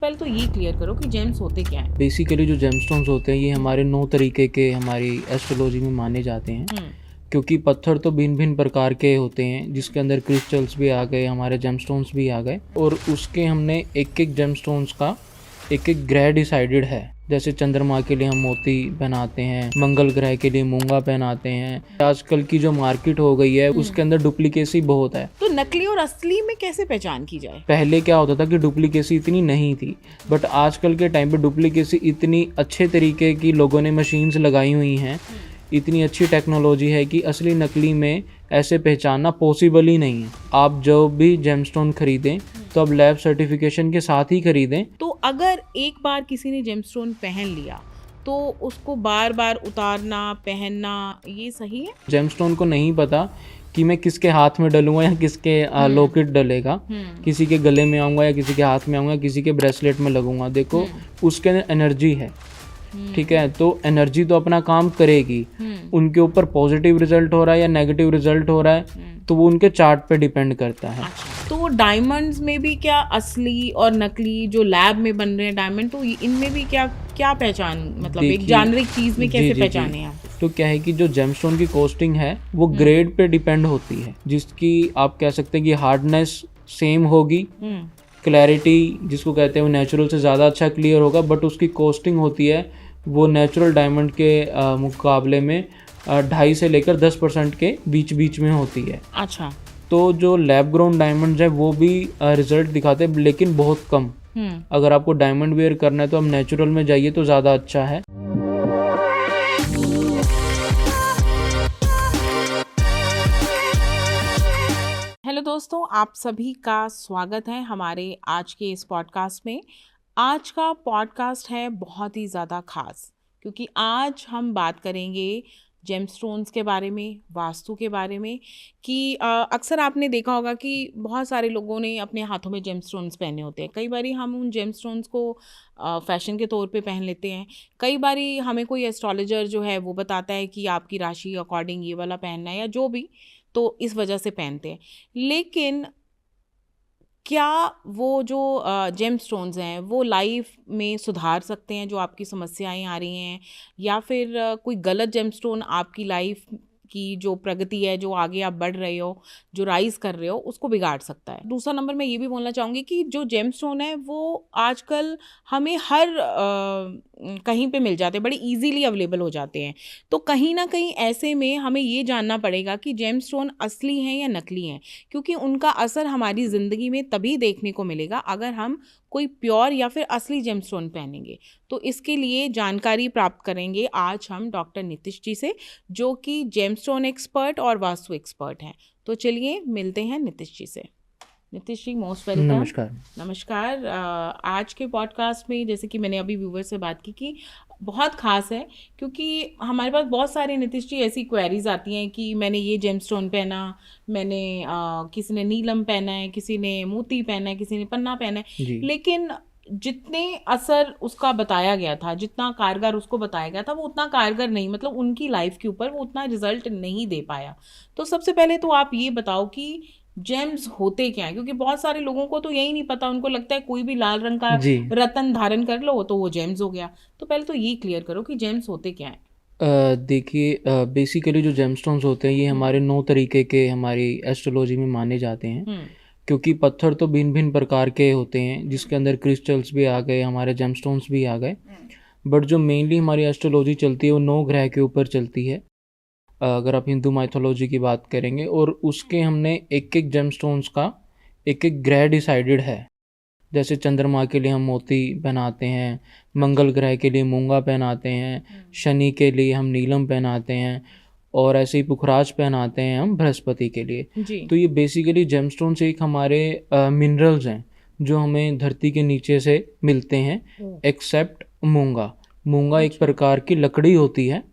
पहले तो ये क्लियर करो कि जेम्स होते क्या हैं। बेसिकली जो जेमस्टोन्स होते हैं ये हमारे 9 तरीके के हमारी एस्ट्रोलॉजी में माने जाते हैं। क्योंकि पत्थर तो भिन्न भिन्न प्रकार के होते हैं, जिसके अंदर क्रिस्टल्स भी आ गए, हमारे जेमस्टोन्स भी आ गए, और उसके हमने एक एक जेमस्टोन्स का एक एक ग्रह डिसाइडेड है। जैसे चंद्रमा के लिए हम मोती पहनाते हैं, मंगल ग्रह के लिए मूंगा पहनाते हैं। आजकल की जो मार्केट हो गई है उसके अंदर डुप्लीकेसी बहुत है। तो नकली और असली में कैसे पहचान की जाए? पहले क्या होता था कि डुप्लीकेसी इतनी नहीं थी, बट आजकल के टाइम पे डुप्लीकेसी इतनी अच्छे तरीके की लोगों ने मशीन्स लगाई हुई हैं, इतनी अच्छी टेक्नोलॉजी है कि असली नकली में ऐसे पहचानना पॉसिबल ही नहीं है। आप जो भी जेमस्टोन खरीदें तो अब लैब सर्टिफिकेशन के साथ ही खरीदें। तो अगर एक बार किसी ने जेमस्टोन पहन लिया तो उसको बार बार उतारना पहनना ये सही है? जेमस्टोन को नहीं पता कि मैं किसके हाथ में डलूंगा या किसके लॉकेट डलेगा, किसी के गले में आऊंगा या किसी के हाथ में आऊंगा, किसी के ब्रेसलेट में लगूंगा। देखो उसके अंदर एनर्जी है, ठीक है, तो एनर्जी तो अपना काम करेगी। उनके ऊपर पॉजिटिव रिजल्ट हो रहा है या नेगेटिव रिजल्ट हो रहा है तो वो उनके चार्ट पे डिपेंड करता है। तो डायमंड्स में भी क्या असली और नकली जो लैब में बन रहे हैं डायमंड, तो इनमें भी क्या क्या पहचान, मतलब एक जेनेरिक चीज में कैसे पहचाने आप? तो क्या है कि जो जेमस्टोन की कॉस्टिंग है वो ग्रेड पे डिपेंड होती है, जिसकी आप कह सकते हैं कि हार्डनेस सेम होगी, क्लैरिटी जिसको कहते हैं वो नेचुरल से ज़्यादा अच्छा क्लियर होगा, बट उसकी कॉस्टिंग होती है वो नेचुरल डायमंड के मुकाबले में 2.5 से लेकर 10% के बीच बीच में होती है। अच्छा। तो जो लैब ग्रोन डायमंड्स है वो भी रिजल्ट दिखाते हैं, लेकिन बहुत कम। अगर आपको डायमंड वेयर करना है तो आप नेचुरल में जाइए तो ज़्यादा अच्छा है। हेलो दोस्तों, आप सभी का स्वागत है हमारे आज के इस पॉडकास्ट में। आज का पॉडकास्ट है बहुत ही ज़्यादा खास, क्योंकि आज हम बात करेंगे जेमस्टोन्स के बारे में, वास्तु के बारे में। कि अक्सर आपने देखा होगा कि बहुत सारे लोगों ने अपने हाथों में जेमस्टोन्स पहने होते हैं। कई बारी हम उन जेमस्टोन्स को फैशन के तौर पे पहन लेते हैं। कई बारी हमें कोई एस्ट्रोलॉजर जो है वो बताता है कि आपकी राशि अकॉर्डिंग ये वाला पहनना है या जो भी, तो इस वजह से पहनते हैं। लेकिन क्या वो जो जेमस्टोन्स हैं वो लाइफ में सुधार सकते हैं जो आपकी समस्याएं आ रही हैं, या फिर कोई गलत जेमस्टोन आपकी लाइफ की जो प्रगति है, जो आगे आप बढ़ रहे हो, जो राइज कर रहे हो, उसको बिगाड़ सकता है? दूसरा नंबर मैं ये भी बोलना चाहूँगी कि जो जेमस्टोन है वो आजकल हमें हर कहीं पे मिल जाते हैं, बड़े इजीली अवेलेबल हो जाते हैं। तो कहीं ना कहीं ऐसे में हमें ये जानना पड़ेगा कि जेमस्टोन असली हैं या नकली हैं, क्योंकि उनका असर हमारी ज़िंदगी में तभी देखने को मिलेगा अगर हम कोई प्योर या फिर असली जेमस्टोन पहनेंगे। तो इसके लिए जानकारी प्राप्त करेंगे आज हम डॉक्टर नीतीश जी से, जो कि जेमस्टोन एक्सपर्ट और वास्तु एक्सपर्ट हैं। तो चलिए मिलते हैं नीतीश जी से। Nitish ji, most welcome. नमस्कार। नमस्कार। आज के पॉडकास्ट में, जैसे कि मैंने अभी व्यूवर से बात की कि बहुत ख़ास है, क्योंकि हमारे पास बहुत सारे नीतीश जी ऐसी क्वेरीज आती हैं कि मैंने ये जेमस्टोन पहना, मैंने किसी ने नीलम पहना है, किसी ने मोती पहना है, किसी ने पन्ना पहना है, लेकिन जितने असर उसका बताया गया था, जितना कारगर उसको बताया गया था, वो उतना कारगर नहीं, मतलब उनकी लाइफ के ऊपर वो उतना रिजल्ट नहीं दे पाया। तो सबसे पहले तो आप ये बताओ कि जेम्स होते क्या हैं, क्योंकि बहुत सारे लोगों को तो यही नहीं पता, उनको लगता है कोई भी लाल रंग का रतन धारण कर लो तो वो जेम्स हो गया। तो पहले तो ये क्लियर करो कि जेम्स होते क्या हैं। देखिए, बेसिकली जो जेमस्टोन्स होते हैं ये हमारे 9 तरीके के हमारी एस्ट्रोलॉजी में माने जाते हैं। क्योंकि पत्थर तो भिन्न भिन्न प्रकार के होते हैं, जिसके अंदर क्रिस्टल्स भी आ गए, हमारे जेमस्टोन्स भी आ गए, बट जो मेनली हमारी एस्ट्रोलॉजी चलती है वो 9 ग्रह के ऊपर चलती है। अगर आप हिंदू माइथोलॉजी की बात करेंगे, और उसके हमने एक एक जेमस्टोन्स का एक एक ग्रह डिसाइडेड है। जैसे चंद्रमा के लिए हम मोती पहनाते हैं, मंगल ग्रह के लिए मूंगा पहनाते हैं, शनि के लिए हम नीलम पहनाते हैं, और ऐसे ही पुखराज पहनाते हैं हम बृहस्पति के लिए। तो ये बेसिकली जेमस्टोन्स एक हमारे मिनरल्स हैं जो हमें धरती के नीचे से मिलते हैं, एक्सेप्ट मूंगा। मूंगा एक प्रकार की लकड़ी होती है।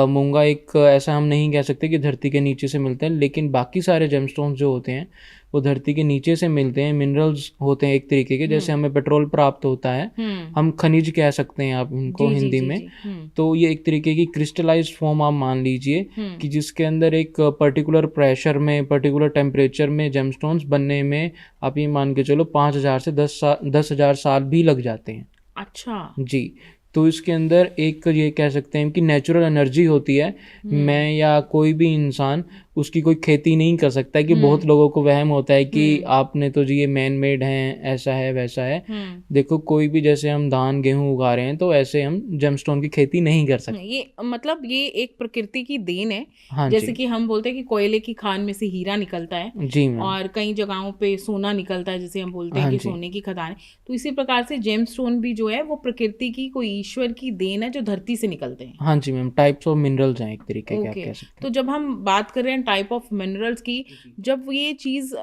मूंगा एक ऐसा हम नहीं कह सकते कि धरती के नीचे से मिलते हैं, लेकिन बाकी सारे जेमस्टोन्स जो होते हैं वो धरती के नीचे से मिलते हैं, मिनरल्स होते हैं एक तरीके के, जैसे हमें पेट्रोल प्राप्त होता है, हम खनिज कह सकते हैं आप इनको जी जी हिंदी जी में। जी। तो ये एक तरीके की क्रिस्टलाइज्ड फॉर्म आप मान लीजिए कि जिसके अंदर एक पर्टिकुलर प्रेशर में, पर्टिकुलर टेम्परेचर में जेमस्टोन्स बनने में आप ये मान के चलो 5,000 से 10,000 साल भी लग जाते हैं। अच्छा। जी। तो इसके अंदर एक ये कह सकते हैं कि नेचुरल एनर्जी होती है। मैं या कोई भी इंसान उसकी कोई खेती नहीं कर सकता है कि बहुत लोगों को वहम होता है कि आपने तो जी ये मैन मेड हैं, ऐसा है वैसा है। देखो कोई भी, जैसे हम धान गेहूं उगा रहे हैं तो ऐसे हम जेमस्टोन की खेती नहीं कर सकते। ये मतलब ये एक प्रकृति की देन है। हाँ जैसे जी। कि हम बोलते हैं कि कोयले की खान में से हीरा निकलता है, जी मैम। और कई जगहों पे सोना निकलता है, जैसे हम बोलते हैं हाँ कि जी। सोने की खदान है। तो इसी प्रकार से जेमस्टोन भी जो है वो प्रकृति की, कोई ईश्वर की देन है जो धरती से निकलते हैं। हाँ जी मैम, टाइप्स ऑफ मिनरल्स हैं एक तरीके के, आप ओके। कह सकते तो जब हम बात कर रहे हैं टाइप ऑफ मिनरल्स की, जब ये चीज़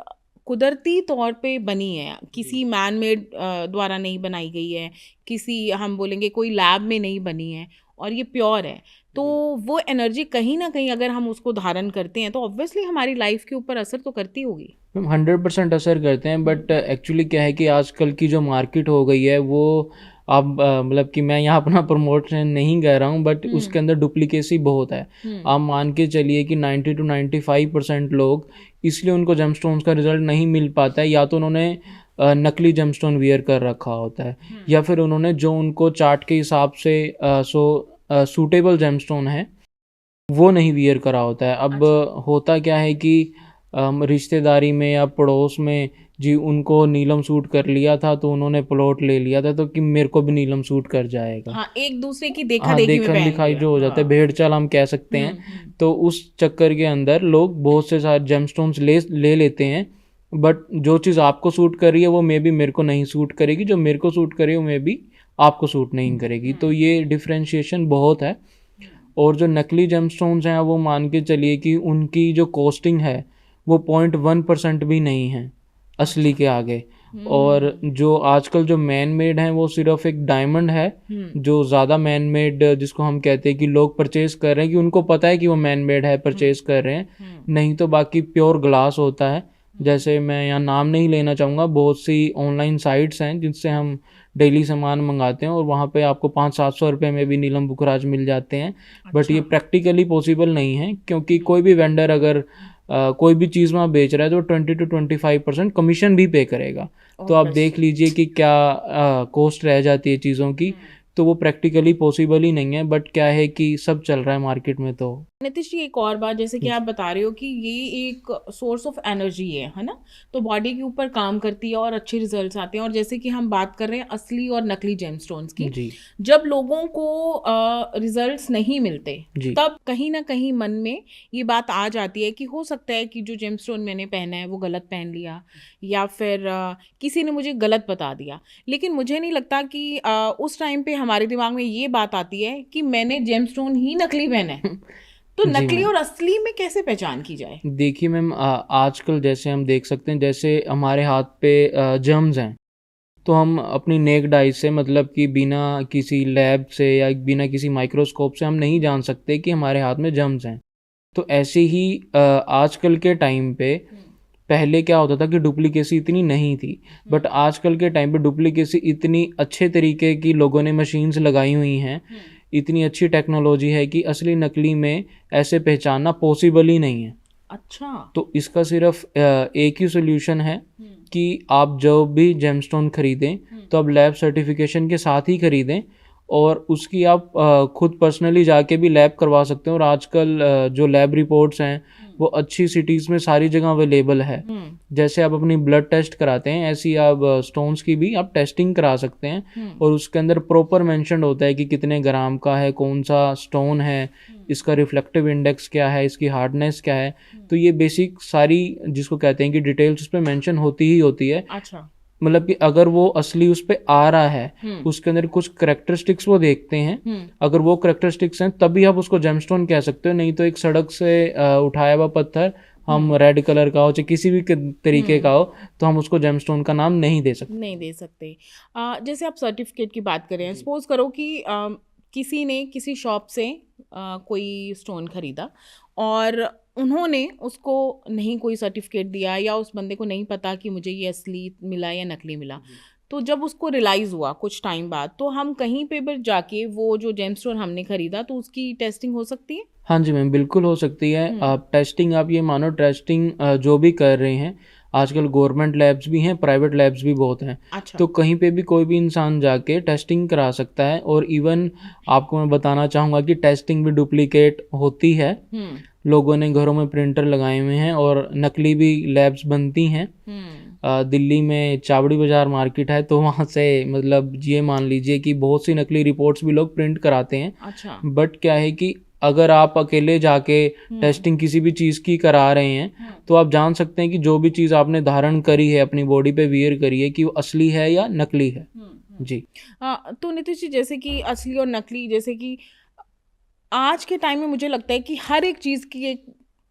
कुदरती तौर पे बनी है, किसी मैन मेड द्वारा नहीं बनाई गई है, किसी हम बोलेंगे कोई लैब में नहीं बनी है, और ये प्योर है, तो वो एनर्जी कहीं ना कहीं अगर हम उसको धारण करते हैं तो ऑब्वियसली हमारी लाइफ के ऊपर असर तो करती होगी। मैम 100% असर करते हैं, बट एक्चुअली क्या है कि आजकल की जो मार्केट हो गई है वो, आप मतलब कि मैं यहाँ अपना प्रमोशन नहीं कर रहा हूँ, बट उसके अंदर डुप्लीकेसी बहुत है। आप मान के चलिए कि 90 to 95% लोग, इसलिए उनको जेमस्टोन्स का रिजल्ट नहीं मिल पाता है, या तो उन्होंने नकली जेमस्टोन वियर कर रखा होता है, या फिर उन्होंने जो उनको चार्ट के हिसाब से सूटेबल जेमस्टोन है वो नहीं वियर करा होता है। अब होता क्या है कि रिश्तेदारी में या पड़ोस में जी उनको नीलम सूट कर लिया था तो उन्होंने प्लॉट ले लिया था, तो कि मेरे को भी नीलम सूट कर जाएगा। हाँ, एक दूसरे की देखा हाँ, देखी में देखन पहन दिखाई लिया। जो हो जाता है, भेड़ चाल हम कह सकते हैं। तो उस चक्कर के अंदर लोग बहुत से सारे जेमस्टोन्स ले लेते हैं, बट जो चीज़ आपको सूट कर रही है वो मे बी मेरे को नहीं सूट करेगी, जो मेरे को सूट करे वो मे बी आपको सूट नहीं करेगी। तो ये डिफ्रेंशिएशन बहुत है। और जो नकली जेमस्टोन्स हैं वो मान के चलिए कि उनकी जो कॉस्टिंग है वो 0.1% भी नहीं है असली के आगे। और जो आजकल जो मैन मेड हैं वो सिर्फ एक डायमंड है जो ज़्यादा मैन मेड, जिसको हम कहते हैं कि लोग परचेज कर रहे हैं कि उनको पता है कि वो मैन मेड है, परचेज कर रहे हैं। नहीं तो बाकी प्योर ग्लास होता है। जैसे मैं यहाँ नाम नहीं लेना चाहूँगा, बहुत सी ऑनलाइन साइट्स हैं जिनसे हम डेली सामान मंगाते हैं और वहाँ पे आपको 500-700 रुपये में भी नीलम बुखराज मिल जाते हैं। बट ये प्रैक्टिकली पॉसिबल नहीं है, क्योंकि कोई भी वेंडर अगर कोई भी चीज़ वहाँ बेच रहा है तो 20 to 25% कमीशन भी पे करेगा। तो आप देख लीजिए कि क्या कॉस्ट रह जाती है चीज़ों की। तो वो प्रैक्टिकली पॉसिबल ही नहीं है, बट क्या है कि सब चल रहा है मार्केट में। तो नितिश जी, एक और बात, जैसे कि आप बता रहे हो कि ये एक सोर्स ऑफ एनर्जी है ना, तो बॉडी के ऊपर काम करती है और अच्छे रिजल्ट्स आते हैं। और जैसे कि हम बात कर रहे हैं असली और नकली जेमस्टोन्स की, जी जब लोगों को रिजल्ट्स नहीं मिलते तब कहीं ना कहीं मन में ये बात आ जाती है कि हो सकता है कि जो जेमस्टोन मैंने पहना है वो गलत पहन लिया, या फिर किसी ने मुझे गलत बता दिया। लेकिन मुझे नहीं लगता कि उस टाइम पे हमारे दिमाग में ये बात आती है कि मैंने जेमस्टोन ही नकली पहना है। तो नकली और असली में कैसे पहचान की जाए? देखिए मैम, आजकल जैसे हम देख सकते हैं, जैसे हमारे हाथ पे जर्म्स हैं, तो हम अपनी नेक्ड आई से, मतलब कि बिना किसी लैब से या बिना किसी माइक्रोस्कोप से हम नहीं जान सकते कि हमारे हाथ में जर्म्स हैं। तो ऐसे ही आजकल के टाइम पे, पहले क्या होता था कि डुप्लीकेसी इतनी नहीं थी, बट आजकल के टाइम पे डुप्लीकेसी इतनी अच्छे तरीके की लोगों ने मशीन्स लगाई हुई हैं, इतनी अच्छी टेक्नोलॉजी है कि असली नकली में ऐसे पहचानना पॉसिबल ही नहीं है। अच्छा। तो इसका सिर्फ एक ही सोल्यूशन है कि आप जब भी जेमस्टोन खरीदें तो आप लैब सर्टिफिकेशन के साथ ही खरीदें, और उसकी आप खुद पर्सनली जाके भी लैब करवा सकते हैं। और आजकल जो लैब रिपोर्ट्स हैं वो अच्छी सिटीज़ में सारी जगह अवेलेबल है। जैसे आप अपनी ब्लड टेस्ट कराते हैं, ऐसी आप स्टोन्स की भी आप टेस्टिंग करा सकते हैं, और उसके अंदर प्रॉपर मेंशन होता है कि कितने ग्राम का है, कौन सा स्टोन है, इसका रिफ्लेक्टिव इंडेक्स क्या है, इसकी हार्डनेस क्या है। तो ये बेसिक सारी, जिसको कहते हैं कि डिटेल्स, उस पर मेंशन होती ही होती है। अच्छा। मतलब कि अगर वो असली उस पे आ रहा है, उसके अंदर कुछ करेक्टरिस्टिक्स वो देखते हैं, अगर वो करेक्टरिस्टिक्स हैं तभी आप उसको जेमस्टोन कह सकते हो। नहीं तो एक सड़क से उठाया हुआ पत्थर, हम रेड कलर का हो चाहे किसी भी तरीके का हो, तो हम उसको जेमस्टोन का नाम नहीं दे सकते। जैसे आप सर्टिफिकेट की बात करें, सपोज करो कि किसी ने किसी शॉप से कोई स्टोन खरीदा और उन्होंने उसको नहीं कोई सर्टिफिकेट दिया या उस बंदे को नहीं पता कि मुझे ये असली मिला या नकली मिला, तो जब उसको रियलाइज़ हुआ कुछ टाइम बाद, तो हम कहीं पे भी जाके वो जो जेमस्टोन हमने खरीदा तो उसकी टेस्टिंग हो सकती है? हाँ जी मैम, बिल्कुल हो सकती है। आप टेस्टिंग, आप ये मानो टेस्टिंग जो भी कर रहे हैं, आजकल गवर्नमेंट लैब्स भी हैं, प्राइवेट लैब्स भी बहुत हैं। अच्छा। तो कहीं पे भी कोई भी इंसान जाके टेस्टिंग करा सकता है। और इवन आपको मैं बताना चाहूँगा कि टेस्टिंग भी डुप्लीकेट होती है। लोगों ने घरों में प्रिंटर लगाए हुए हैं और नकली भी लैब्स बनती हैं। दिल्ली में चावड़ी बाज़ार मार्केट है, तो वहाँ से मतलब ये मान लीजिए कि बहुत सी नकली रिपोर्ट्स भी लोग प्रिंट कराते हैं। अच्छा। बट क्या है कि अगर आप अकेले जाके टेस्टिंग किसी भी चीज़ की करा रहे हैं, तो आप जान सकते हैं कि जो भी चीज़ आपने धारण करी है, अपनी बॉडी पे वियर करी है, कि वो असली है या नकली है। जी। तो नीतीश जी, जैसे कि असली और नकली, जैसे कि आज के टाइम में मुझे लगता है कि हर एक चीज़ की एक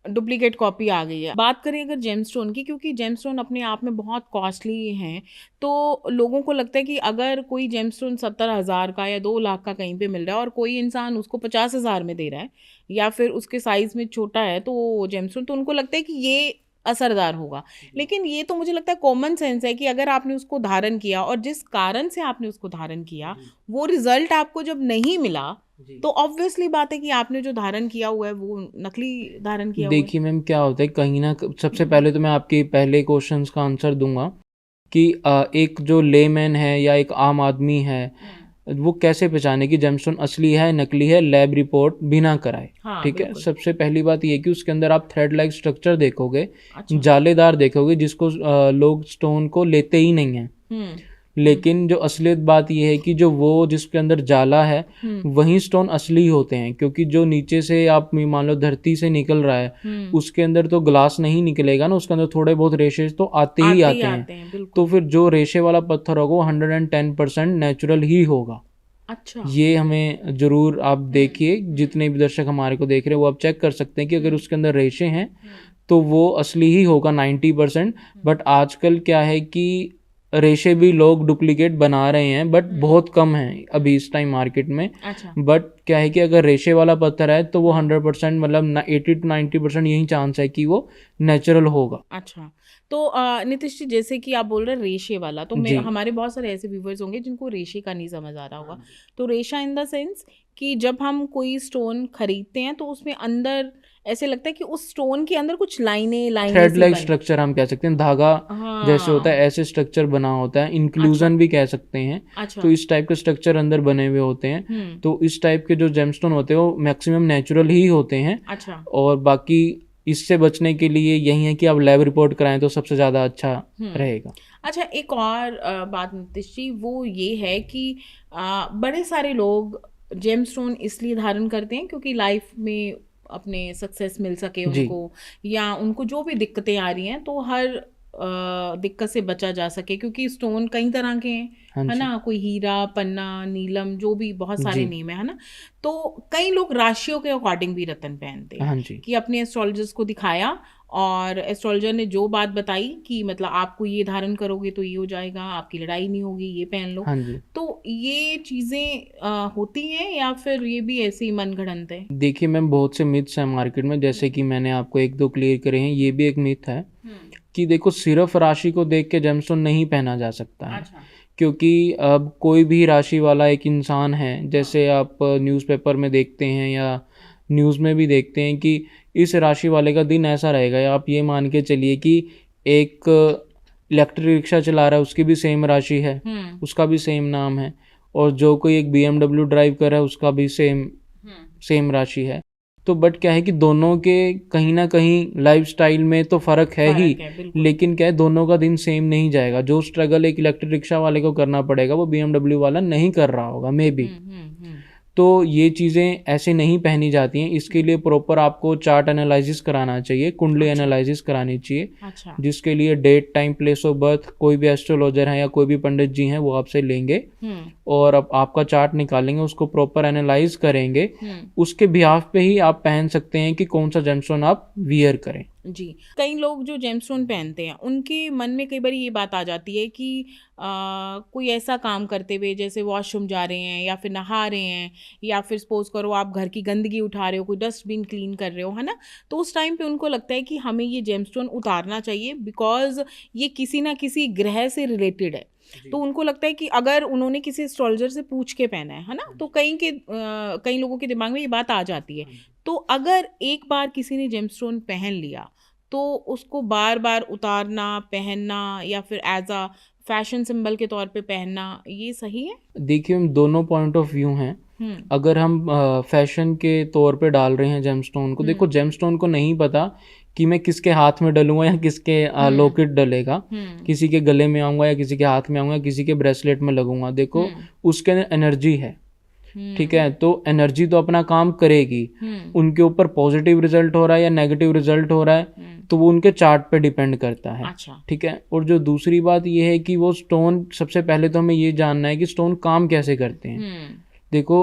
डुप्लीकेट कॉपी आ गई है। बात करें अगर जेमस्टोन की, क्योंकि जेमस्टोन अपने आप में बहुत कॉस्टली हैं, तो लोगों को लगता है कि अगर कोई जेमस्टोन 70,000 का या 2 लाख का कहीं पे मिल रहा है और कोई इंसान उसको 50,000 में दे रहा है या फिर उसके साइज़ में छोटा है तो जेमस्टोन, तो उनको लगता है कि ये असरदार होगा। लेकिन ये तो मुझे लगता है कॉमन सेंस है कि अगर आपने उसको धारण किया और जिस कारण से आपने उसको धारण किया वो रिजल्ट आपको जब नहीं मिला, तो ऑब्वियसली बात है कि आपने जो धारण किया हुआ है वो नकली धारण किया हुआ है। देखिए मैम, क्या होता है कहीं ना, सबसे पहले तो मैं आपके पहले क्वेश्चंस का आंसर दूंगा कि एक जो लेमैन है या एक आम आदमी है, वो कैसे पहचाने कि जेमस्टोन असली है नकली है, लैब रिपोर्ट बिना कराए। हाँ, ठीक है, बिल्कुल। सबसे पहली बात ये कि उसके अंदर आप थ्रेड लाइक स्ट्रक्चर देखोगे, अच्छा। जालेदार देखोगे, जिसको लोग स्टोन को लेते ही नहीं है। लेकिन जो असलियत बात यह है कि जो वो जिसके अंदर जाला है वही स्टोन असली होते हैं, क्योंकि जो नीचे से आप मान लो धरती से निकल रहा है उसके अंदर तो ग्लास नहीं निकलेगा ना, उसके अंदर थोड़े बहुत रेशेज तो आते ही आते हैं। तो फिर जो रेशे वाला पत्थर होगा वो 110% नेचुरल ही होगा। अच्छा। ये हमें जरूर आप देखिए, जितने भी दर्शक हमारे को देख रहे हैं वो आप चेक कर सकते हैं कि अगर उसके अंदर रेशे हैं तो वो असली ही होगा 90%। बट आजकल क्या है कि रेशे भी लोग डुप्लीकेट बना रहे हैं, बट बहुत कम है अभी इस टाइम मार्केट में। अच्छा। बट क्या है कि अगर रेशे वाला पत्थर है तो वो 100% मतलब 80 to 90% यही चांस है कि वो नेचुरल होगा। अच्छा। तो नीतीश जी, जैसे कि आप बोल रहे हैं रेशे वाला, तो हमारे बहुत सारे ऐसे व्यूवर्स होंगे जिनको रेशे का नहीं समझ आ रहा होगा। तो रेशा इन द सेंस कि जब हम कोई स्टोन खरीदते हैं तो उसमें अंदर ऐसे लगता है कि उस स्टोन के अंदर कुछ लाइनें थ्रेड सी लाइक बनी। स्ट्रक्चर हम कह सकते हैं, धागा जैसे होता है ऐसे स्ट्रक्चर बना होता है, इंक्लूजन भी कह सकते हैं। अच्छा। तो इस टाइप के स्ट्रक्चर अंदर बने हुए होते हैं। तो इस टाइप के जो जेमस्टोन होते हैं वो मैक्सिमम नेचुरल ही होते हैं। अच्छा। और बाकी इससे बचने के लिए यही है कि आप लैब रिपोर्ट कराएं तो सबसे ज़्यादा अच्छा रहेगा। अच्छा, एक और बात नीतीश जी, वो ये है कि बड़े सारे लोग जेमस्टोन इसलिए धारण करते हैं क्योंकि लाइफ में अपने सक्सेस मिल सके उनको, या उनको जो भी दिक्कतें आ रही हैं तो हर दिक्कत से बचा जा सके, क्योंकि स्टोन कई तरह के हैं, है ना, कोई हीरा, पन्ना, नीलम, जो भी बहुत सारे नेम है ना। तो कई लोग राशियों के अकॉर्डिंग भी रतन पहनते हैं कि अपने एस्ट्रोलॉजर्स को दिखाया और एस्ट्रोलॉजर ने जो बात बताई कि मतलब आपको ये धारण करोगे तो ये हो जाएगा, आपकी लड़ाई नहीं होगी, ये पहन लो। तो ये चीज़ें होती हैं या फिर ये भी ऐसे ही मन गढ़ंत है? देखिए मैम, बहुत से मिथ्स हैं मार्केट में, जैसे कि मैंने आपको 1-2 क्लियर करे हैं। ये भी एक मिथ है कि देखो सिर्फ राशि को देख के जेमस्टोन नहीं पहना जा सकता है। अच्छा। क्योंकि अब कोई भी राशि वाला एक इंसान है, जैसे आप न्यूज़पेपर में देखते हैं या न्यूज़ में भी देखते हैं कि इस राशि वाले का दिन ऐसा रहेगा, या आप ये मान के चलिए कि एक इलेक्ट्रिक रिक्शा चला रहा है उसकी भी सेम राशि है, उसका भी सेम नाम है, और जो कोई एक BMW ड्राइव कर रहा है उसका भी सेम राशि है। तो बट क्या है कि दोनों के कहीं ना कहीं लाइफस्टाइल में तो फ़र्क है ही, लेकिन क्या है दोनों का दिन सेम नहीं जाएगा। जो स्ट्रगल एक इलेक्ट्रिक रिक्शा वाले को करना पड़ेगा वो BMW वाला नहीं कर रहा होगा मे बी। तो ये चीज़ें ऐसे नहीं पहनी जाती हैं। इसके लिए प्रॉपर आपको चार्ट एनालिसिस कराना चाहिए, कुंडली एनालिसिस करानी चाहिए, जिसके लिए date, time, place of birth कोई भी एस्ट्रोलॉजर है या कोई भी पंडित जी हैं वो आपसे लेंगे और अब आपका चार्ट निकालेंगे, उसको प्रॉपर एनालाइज करेंगे, उसके बिहाफ पे ही आप पहन सकते हैं कि कौन सा जेमस्टोन आप वियर करें। जी। कई लोग जो जेमस्टोन पहनते हैं उनके मन में कई बार ये बात आ जाती है कि कोई ऐसा काम करते हुए जैसे वॉशरूम जा रहे हैं या फिर नहा रहे हैं या फिर सपोज करो आप घर की गंदगी उठा रहे हो, कोई डस्टबिन क्लीन कर रहे हो, है ना, तो उस टाइम पे उनको लगता है कि हमें ये जेमस्टोन उतारना चाहिए बिकॉज ये किसी ना किसी ग्रह से रिलेटेड है। तो उनको लगता है कि अगर उन्होंने किसी एस्ट्रोलॉजर से पूछ के पहना है ना, तो कई लोगों के दिमाग में ये बात आ जाती है। तो अगर एक बार किसी ने जेमस्टोन पहन लिया तो उसको बार बार उतारना, पहनना या फिर एज अ फैशन सिंबल के तौर पे पहनना, ये सही है? देखिए, हम दोनों पॉइंट ऑफ व्यू हैं। अगर हम फैशन के तौर पे डाल रहे हैं जेमस्टोन को, देखो जेमस्टोन को नहीं पता कि मैं किसके हाथ में डलूंगा या किसके लॉकेट डलेगा, किसी के गले में आऊंगा या किसी के हाथ में आऊंगा, किसी के ब्रेसलेट में लगूंगा। देखो उसके अंदर एनर्जी है, ठीक है, तो एनर्जी तो अपना काम करेगी। उनके ऊपर पॉजिटिव रिजल्ट हो रहा है या नेगेटिव रिजल्ट हो रहा है तो वो उनके चार्ट पे डिपेंड करता है। अच्छा। ठीक है। और जो दूसरी बात ये है कि वो स्टोन, सबसे पहले तो हमें ये जानना है कि स्टोन काम कैसे करते हैं। देखो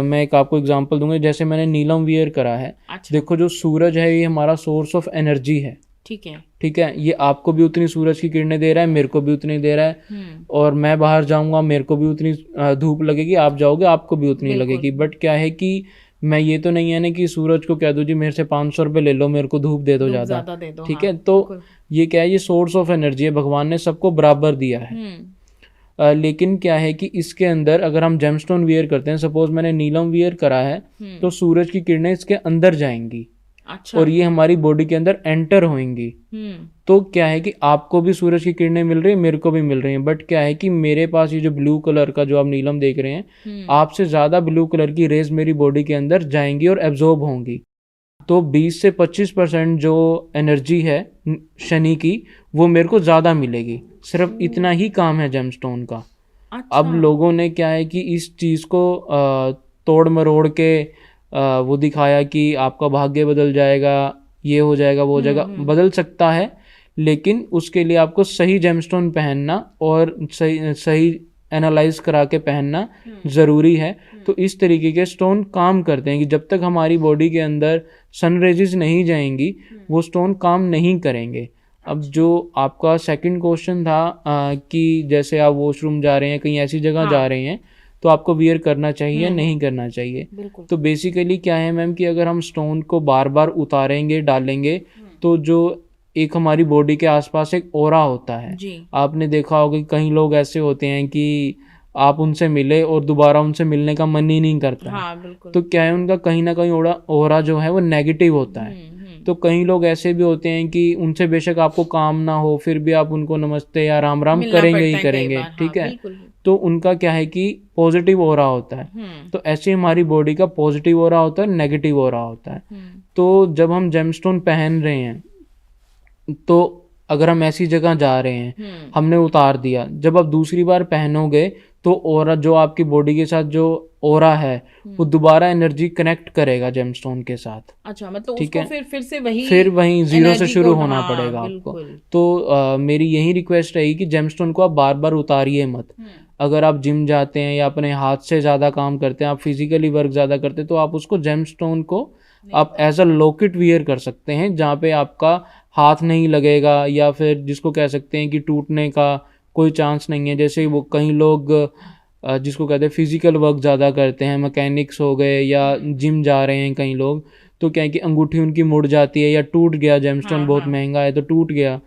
मैं एक आपको एग्जांपल दूंगा, जैसे मैंने नीलम वियर करा है। अच्छा। देखो जो सूरज है ये हमारा सोर्स ऑफ एनर्जी है। ठीक है। ठीक है, ये आपको भी उतनी सूरज की किरणें दे रहा है, मेरे को भी उतनी दे रहा है। और मैं बाहर जाऊंगा, मेरे को भी उतनी धूप लगेगी, आप जाओगे आपको भी उतनी लगेगी। बट क्या है कि मैं ये तो नहीं है ना कि सूरज को कह दो जी मेरे से 500 रुपये ले लो, मेरे को धूप दे दो ज़्यादा। ठीक हाँ, है, तो ये क्या है, ये सोर्स ऑफ एनर्जी है, भगवान ने सबको बराबर दिया है। लेकिन क्या है कि इसके अंदर अगर हम जेमस्टोन वियर करते हैं, सपोज मैंने नीलम वियर करा है, तो सूरज की किरणें इसके अंदर जाएंगी। अच्छा। और ये हमारी बॉडी के अंदर एंटर होंगी। तो क्या है कि आपको भी सूरज की किरणें मिल रही है, मेरे को भी मिल रही हैं। बट क्या है कि मेरे पास ये जो ब्लू कलर का जो आप नीलम देख रहे हैं, आपसे ज़्यादा ब्लू कलर की रेज मेरी बॉडी के अंदर जाएंगी और एब्जॉर्ब होंगी। तो 20 से 25% जो एनर्जी है शनि की, वो मेरे को ज़्यादा मिलेगी। सिर्फ इतना ही काम है जेमस्टोन का। अच्छा। अब लोगों ने क्या है कि इस चीज़ को तोड़ मरोड़ के वो दिखाया कि आपका भाग्य बदल जाएगा, ये हो जाएगा, वो हो जाएगा। बदल सकता है, लेकिन उसके लिए आपको सही जेमस्टोन पहनना और सही एनालाइज करा के पहनना ज़रूरी है। तो इस तरीके के स्टोन काम करते हैं कि जब तक हमारी बॉडी के अंदर सन रेजेस नहीं जाएंगी, वो स्टोन काम नहीं करेंगे। अब जो आपका सेकंड क्वेश्चन था कि जैसे आप वॉशरूम जा रहे हैं, कहीं ऐसी जगह जा रहे हैं, तो आपको वियर करना चाहिए, नहीं करना चाहिए। तो बेसिकली क्या है मैम कि अगर हम स्टोन को बार बार उतारेंगे, डालेंगे, तो जो एक हमारी बॉडी के आसपास एक ऑरा होता है। आपने देखा होगा कि कई लोग ऐसे होते हैं कि आप उनसे मिले और दोबारा उनसे मिलने का मन ही नहीं करता। हाँ, बिल्कुल। तो क्या है, उनका कहीं ना कहीं ऑरा जो है वो नेगेटिव होता है। तो कई लोग ऐसे भी होते हैं कि उनसे बेशक आपको काम ना हो, फिर भी आप उनको नमस्ते या राम राम करेंगे ही करेंगे। ठीक है, तो उनका क्या है कि पॉजिटिव ऑरा होता है। तो ऐसे हमारी बॉडी का पॉजिटिव ऑरा होता है, नेगेटिव ऑरा होता है। तो जब हम जेमस्टोन पहन रहे हैं, तो अगर हम ऐसी जगह जा रहे हैं, हमने उतार दिया, जब आप दूसरी बार पहनोगे तो ऑरा जो आपकी बॉडी के साथ जो ऑरा है वो दोबारा एनर्जी कनेक्ट करेगा जेमस्टोन के साथ। अच्छा, मतलब ठीक है, फिर वहीं जीरो से शुरू होना पड़ेगा आपको। तो मेरी यही रिक्वेस्ट रहेगी कि जेमस्टोन को आप बार बार उतारिए मत। अगर आप जिम जाते हैं या अपने हाथ से ज़्यादा काम करते हैं, आप फिजिकली वर्क ज़्यादा करते हैं, तो आप उसको जेमस्टोन को आप एज अ लॉकेट वियर कर सकते हैं, जहाँ पे आपका हाथ नहीं लगेगा या फिर जिसको कह सकते हैं कि टूटने का कोई चांस नहीं है। जैसे वो कई लोग जिसको कहते हैं फिजिकल वर्क ज़्यादा करते हैं, मैकेनिक्स हो गए या जिम जा रहे हैं कई लोग, तो क्या है कि अंगूठी उनकी मुड़ जाती है या टूट गया, जेमस्टोन बहुत महंगा है तो टूट गया,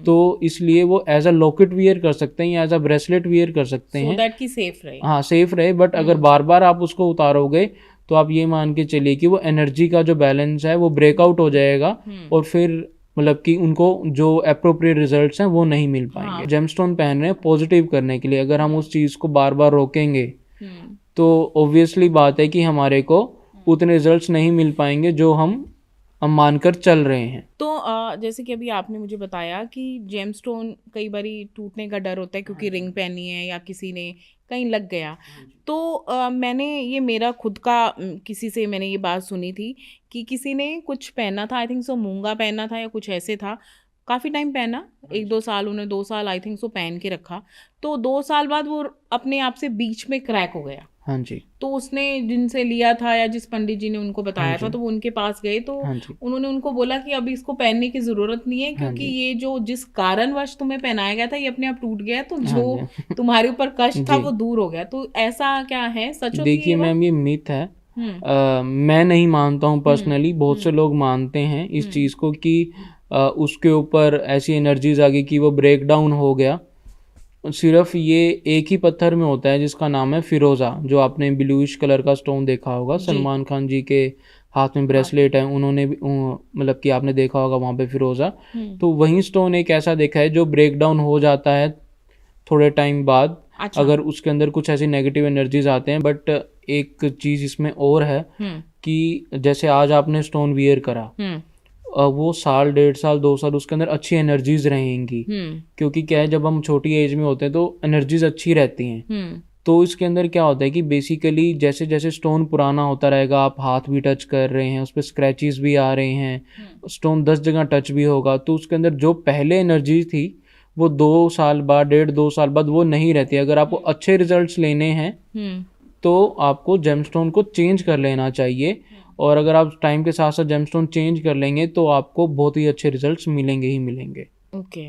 तो इसलिए वो एज अ लॉकेट वियर कर सकते हैं या एज अ ब्रेसलेट वियर कर सकते हैं, दैट की सेफ रहे। हाँ, सेफ रहे। बट अगर बार बार आप उसको उतारोगे तो आप ये मान के चलिए कि वो एनर्जी का जो बैलेंस है वो ब्रेकआउट हो जाएगा और फिर मतलब कि उनको जो अप्रोप्रिएट रिजल्ट्स हैं वो नहीं मिल पाएंगे। हाँ। जेमस्टोन पहन रहे हैं पॉजिटिव करने के लिए, अगर हम उस चीज़ को बार बार रोकेंगे तो ऑब्वियसली बात है कि हमारे को उतने रिजल्ट्स नहीं मिल पाएंगे जो हम मानकर चल रहे हैं। तो जैसे कि अभी आपने मुझे बताया कि जेमस्टोन कई बारी टूटने का डर होता है क्योंकि रिंग पहनी है या किसी ने कहीं लग गया। तो मैंने ये मेरा खुद का किसी से मैंने ये बात सुनी थी कि किसी ने कुछ पहना था, आई थिंक सो मूंगा पहना था या कुछ ऐसे था, काफ़ी टाइम पहना, 1-2 साल, उन्हें 2 साल आई थिंक सो पहन के रखा, तो 2 साल बाद वो अपने आप से बीच में क्रैक हो गया। हाँ जी। तो उसने जिनसे लिया था या जिस पंडित जी ने उनको हाँ बताया था, जी। तो वो उनके पास गए, तो हाँ जी। उन्होंने उनको बोला कि अभी इसको पहनने की ज़रूरत नहीं है, हाँ क्योंकि जी। ये जो जिस कारणवश तुम्हें पहनाया गया था ये अपने आप टूट गया है, तो हाँ जो जी। तुम्हारे ऊपर कष्ट था जी। वो दूर हो गया। तो ऐसा क्या है, सच होती है देखिए ये बात? मैम, ये मिथ है। हुँ, मैं नहीं मानता हूँ हुँ, पर्सनली, बहुत से हुँ, लोग मानते हैं इस हुँ, चीज़ को कि उसके ऊपर ऐसी एनर्जीज आ गई कि वो ब्रेक डाउन हो गया। सिर्फ ये एक ही पत्थर में होता है जिसका नाम है फिरोज़ा, जो आपने ब्लूइश कलर का स्टोन देखा होगा। जी, सलमान खान जी के हाथ में हाँ, ब्रेसलेट है, उन्होंने भी मतलब कि आपने देखा होगा वहाँ पे फिरोज़ा। हुँ, तो वही स्टोन एक ऐसा देखा है जो ब्रेक डाउन हो जाता है थोड़े टाइम बाद, अच्छा, अगर उसके अंदर कुछ ऐसी नेगेटिव एनर्जीज आते हैं। बट एक चीज़ इसमें और है हुँ, कि जैसे आज आपने स्टोन वियर करा, हुँ, वो साल, 1.5 साल, 2 साल उसके अंदर अच्छी एनर्जीज रहेंगी। हुँ, क्योंकि क्या है, जब हम छोटी एज में होते हैं तो एनर्जीज अच्छी रहती हैं। हुँ, तो इसके अंदर क्या होता है कि बेसिकली जैसे जैसे स्टोन पुराना होता रहेगा, आप हाथ भी टच कर रहे हैं, उस पर स्क्रैचेस भी आ रहे हैं, स्टोन 10 जगह टच भी होगा, तो उसके अंदर जो पहले एनर्जी थी वो 2 साल बाद, 1.5-2 साल बाद वो नहीं रहती। अगर आपको अच्छे रिजल्ट्स लेने हैं हुँ, तो आपको जेमस्टोन को चेंज कर लेना चाहिए। और अगर आप टाइम के साथ साथ जेमस्टोन चेंज कर लेंगे तो आपको बहुत ही अच्छे रिजल्ट्स मिलेंगे ही मिलेंगे। ओके।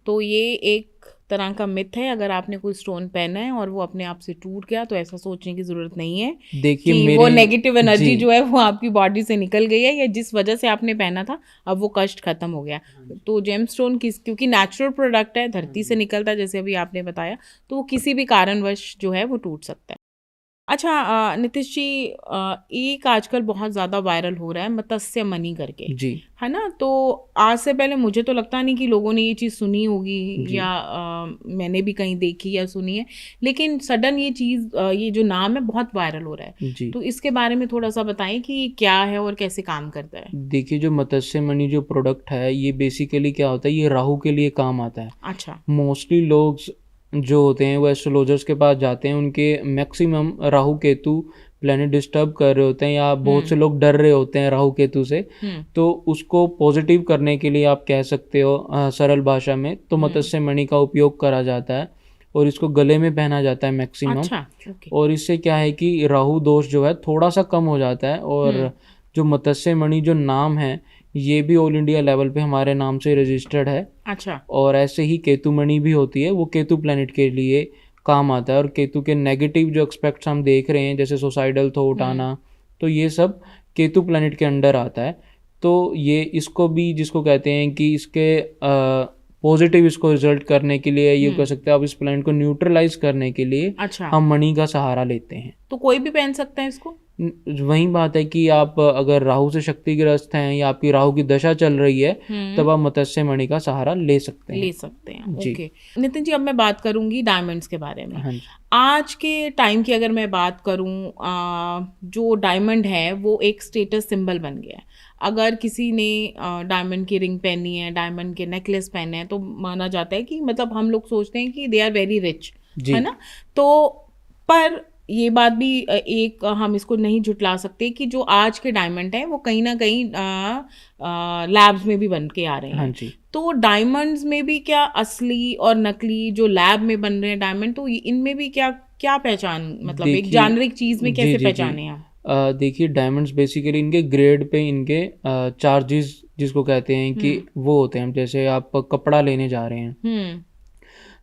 तो ये एक तरह का मिथ है, अगर आपने कोई स्टोन पहना है और वो अपने आप से टूट गया, तो ऐसा सोचने की ज़रूरत नहीं है देखिए कि वो मेरे नेगेटिव जी। एनर्जी जो है वो आपकी बॉडी से निकल गई है, या जिस वजह से आपने पहना था अब वो कष्ट खत्म हो गया। तो जेमस्टोन क्योंकि नेचुरल प्रोडक्ट है, धरती से निकलता है जैसे अभी आपने बताया, तो वो किसी भी कारणवश जो है वो टूट सकता है। अच्छा, नीतीश जी, एक आजकल बहुत ज़्यादा वायरल हो रहा है मत्स्य मनी करके, जी। है ना? तो आज से पहले मुझे तो लगता नहीं कि लोगों ने ये चीज़ सुनी होगी, जी। या मैंने भी कहीं देखी या सुनी है, लेकिन सडन ये चीज़, ये जो नाम है बहुत वायरल हो रहा है। जी। तो इसके बारे में थोड़ा सा बताएं कि ये क्या है और कैसे काम करता है। देखिए, जो मत्स्य मणि जो प्रोडक्ट है, ये बेसिकली क्या होता है, ये राहु के लिए काम आता है। अच्छा। मोस्टली लोग जो होते हैं वो एस्ट्रोलॉजर्स के पास जाते हैं, उनके maximum Rahu Ketu planet disturb कर रहे होते हैं, या बहुत से लोग डर रहे होते हैं राहु केतु से। तो उसको पॉजिटिव करने के लिए आप कह सकते हो सरल भाषा में, तो मत्स्य मणि का उपयोग करा जाता है और इसको गले में पहना जाता है मैक्सिमम। अच्छा, ओके। और इससे क्या है कि राहु दोष जो है थोड़ा सा कम हो जाता है। और जो मत्स्य मणि जो नाम है, ये भी ऑल इंडिया लेवल पे हमारे नाम से रजिस्टर्ड है। अच्छा। और ऐसे ही केतु मणि भी होती है, वो केतु प्लैनेट के लिए काम आता है। और केतु के नेगेटिव जो एक्सपेक्ट्स हम देख रहे हैं, जैसे सुसाइडल थॉट आना, तो ये सब केतु प्लैनेट के अंडर आता है। तो ये इसको भी, जिसको कहते हैं कि इसके पॉजिटिव इसको रिजल्ट करने के लिए, ये कह सकते हैं आप, इस प्लैनेट को न्यूट्रलाइज करने के लिए अच्छा, हम मणि का सहारा लेते हैं। तो कोई भी पहन सकता है इसको? वही बात है कि आप अगर राहु से शक्तिग्रस्त हैं या आपकी राहु की दशा चल रही है, तब आप मत्स्य मणि का सहारा ले सकते हैं। जी। ओके। नितिन जी, अब मैं बात करूंगी डायमंड्स के बारे में। हाँ जी। आज के टाइम की अगर मैं बात करूं, जो डायमंड है वो एक स्टेटस सिंबल बन गया है। अगर किसी ने डायमंड की रिंग पहनी है, डायमंड के नेकलेस पहने हैं, तो माना जाता है कि मतलब हम लोग सोचते हैं कि दे आर वेरी रिच, है ना? तो पर ये बात भी एक हम इसको नहीं झुटला सकते कि जो आज के डायमंड हैं वो कहीं ना कहीं लैब्स में भी बन के आ रहे हैं। हाँ जी। तो डायमंड्स में भी क्या असली और नकली जो लैब में बन रहे हैं डायमंड, तो इनमें भी क्या क्या पहचान, मतलब एक जेनेरिक चीज में कैसे पहचाने हम? देखिए, डायमंड्स बेसिकली इनके ग्रेड पे, इनके चार्जेस जिसको कहते हैं कि वो होते हैं। जैसे आप कपड़ा लेने जा रहे हैं,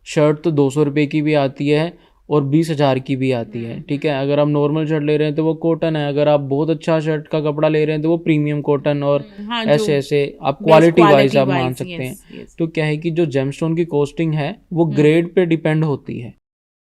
शर्ट तो 200 रुपये की भी आती है और 20,000 की भी आती है, ठीक है। अगर आप नॉर्मल शर्ट ले रहे हैं तो वो कॉटन है, अगर आप बहुत अच्छा शर्ट का कपड़ा ले रहे हैं तो वो प्रीमियम कॉटन, और हाँ, ऐसे ऐसे आप क्वालिटी वाइज आप मान सकते हैं। यस। तो क्या है कि जो जेमस्टोन की कॉस्टिंग है वो ग्रेड पे डिपेंड होती है,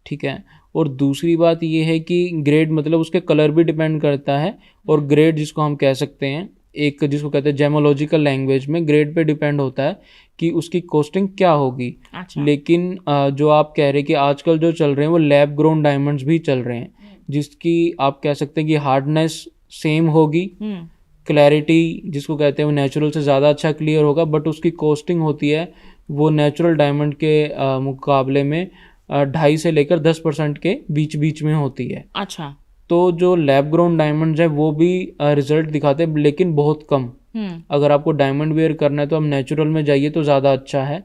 ठीक है। और दूसरी बात ये है कि ग्रेड मतलब उसके कलर भी डिपेंड करता है। और ग्रेड जिसको हम कह सकते हैं, एक जिसको कहते हैं जेमोलॉजिकल लैंग्वेज में, ग्रेड पे डिपेंड होता है कि उसकी कॉस्टिंग क्या होगी। अच्छा। लेकिन जो आप कह रहे हैं कि आजकल जो चल रहे हैं वो लैब ग्रोन डायमंड्स भी चल रहे हैं, जिसकी आप कह सकते हैं कि हार्डनेस सेम होगी, क्लैरिटी जिसको कहते हैं वो नेचुरल से ज़्यादा अच्छा क्लियर होगा, बट उसकी कॉस्टिंग होती है वो नेचुरल डायमंड के मुकाबले में 2.5 से लेकर 10% के बीच बीच में होती है। अच्छा। तो जो लैब ग्रोन डायमंड्स है वो भी रिजल्ट दिखाते हैं, लेकिन बहुत कम। अगर आपको डायमंड वेयर करना है तो आप नेचुरल में जाइए तो ज़्यादा अच्छा है।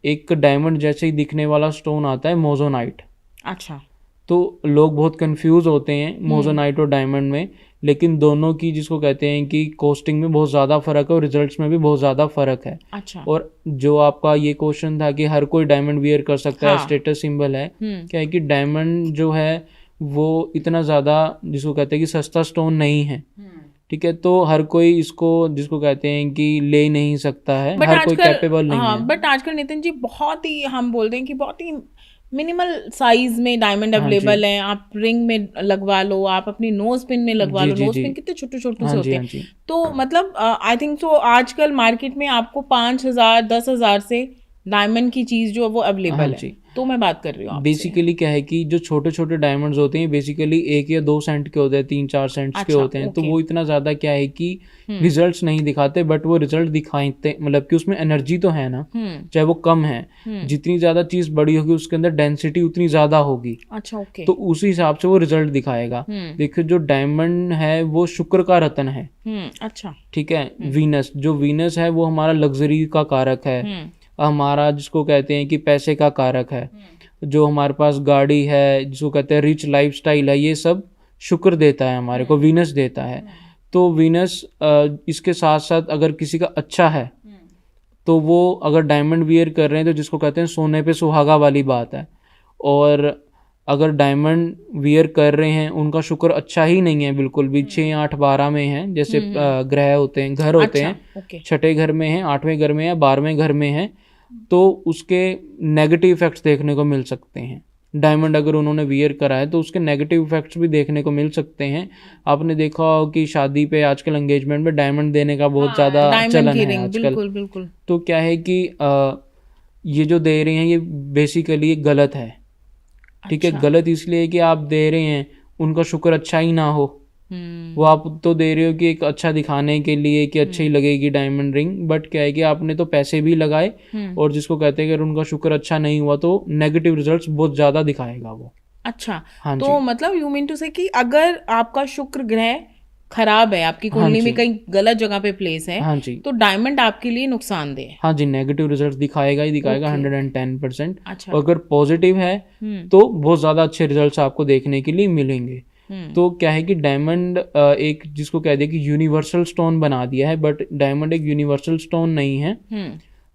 एक डायमंड जैसे ही दिखने वाला स्टोन आता है मोजोनाइट। अच्छा। तो लोग बहुत कंफ्यूज होते हैं मोजोनाइट और डायमंड में, लेकिन दोनों की जिसको कहते हैं कि कॉस्टिंग में बहुत ज़्यादा फ़र्क है और रिजल्ट्स में भी बहुत ज़्यादा फ़र्क है। अच्छा। और जो आपका ये क्वेश्चन था कि हर कोई डायमंड वियर कर सकता है, हाँ। स्टेटस सिंबल है, क्या है कि डायमंड जो है वो इतना ज़्यादा जिसको कहते हैं कि सस्ता स्टोन नहीं है। ठीक है, तो हर कोई इसको जिसको कहते हैं कि ले नहीं सकता है, बट हर कोई आजकल कैपेबल नहीं हाँ है। बट आजकल नितिन जी बहुत ही हम बोल रहे हैं कि बहुत ही मिनिमल साइज में डायमंड हाँ जी, अवेलेबल हैं। आप रिंग में लगवा लो, आप अपनी नोज पिन में लगवा जी लो। जी नोज जी, पिन कितने छोटे छोटे हाँ से जी, होते हाँ हैं। जी, तो मतलब आई थिंक सो आजकल मार्केट में आपको 5,000 10,000 से डायमंड की चीज जो है वो हाँ अवेलेबल है। जी। तो मैं बात कर रही हूँ आपसे। बेसिकली क्या है कि जो छोटे छोटे डायमंड्स होते हैं बेसिकली 1 या 2 सेंट के होते हैं, 3-4 सेंट्स के अच्छा, होते हैं, तो ओके। वो इतना ज़्यादा क्या है कि रिजल्ट्स नहीं दिखाते, बट वो रिजल्ट दिखाते मतलब कि उसमें एनर्जी तो है ना, चाहे वो कम है। जितनी ज़्यादा चीज़ बड़ी होगी उसके अंदर डेंसिटी उतनी ज़्यादा होगी, अच्छा, ओके। तो उसी हिसाब से वो रिजल्ट दिखाएगा। देखिए जो डायमंड है वो शुक्र का रत्न है। अच्छा। ठीक है, वीनस जो वीनस है वो हमारा लग्जरी का कारक है, हमारा जिसको कहते हैं कि पैसे का कारक है। जो हमारे पास गाड़ी है जिसको कहते हैं रिच लाइफस्टाइल है, ये सब शुक्र देता है हमारे को, वीनस देता है। तो वीनस इसके साथ साथ अगर किसी का अच्छा है तो वो अगर डायमंड वियर कर रहे हैं तो जिसको कहते हैं सोने पे सुहागा वाली बात है। और अगर डायमंड वियर कर रहे हैं उनका शुक्र अच्छा ही नहीं है बिल्कुल भी, 6 8 12 में है, जैसे ग्रह होते हैं, घर होते अच्छा, हैं, ओके। छठे घर में है, 8वें घर में है, 12वें घर में है, तो उसके नेगेटिव इफेक्ट्स देखने को मिल सकते हैं। डायमंड अगर उन्होंने वियर करा है तो उसके नेगेटिव इफेक्ट्स भी देखने को मिल सकते हैं। आपने देखा हो कि शादी पे आजकल एंगेजमेंट में डायमंड देने का बहुत ज़्यादा डायमंड चलन की है रिंग, आजकल। बिल्कुल बिल्कुल। तो क्या है कि ये जो दे रहे हैं ये बेसिकली गलत है। ठीक है, अच्छा। गलत इसलिए कि आप दे रहे हैं उनका शुक्र अच्छा ही ना हो। वो आप तो दे रहे हो कि एक अच्छा दिखाने के लिए कि अच्छी लगेगी डायमंड रिंग, बट क्या है कि आपने तो पैसे भी लगाए और जिसको कहते हैं कि अगर उनका शुक्र अच्छा नहीं हुआ तो नेगेटिव रिजल्ट्स बहुत ज़्यादा दिखाएगा वो। अच्छा। हाँ तो जी, मतलब यू मीन टू से कि अगर आपका शुक्र ग्रह खराब है, आपकी हाँ कुंडली में जी, कहीं गलत जगह पे प्लेस है, हाँ जी, तो डायमंड आपके लिए नुकसानदेह है। हाँ जी, नेगेटिव रिजल्ट दिखाएगा ही दिखाएगा, ओके। 110%। अच्छा। और अगर पॉजिटिव है तो बहुत ज़्यादा अच्छे रिजल्ट्स आपको देखने के लिए मिलेंगे। तो क्या है कि डायमंड एक जिसको कह दे कि यूनिवर्सल स्टोन बना दिया है, बट डायमंड एक यूनिवर्सल स्टोन नहीं है।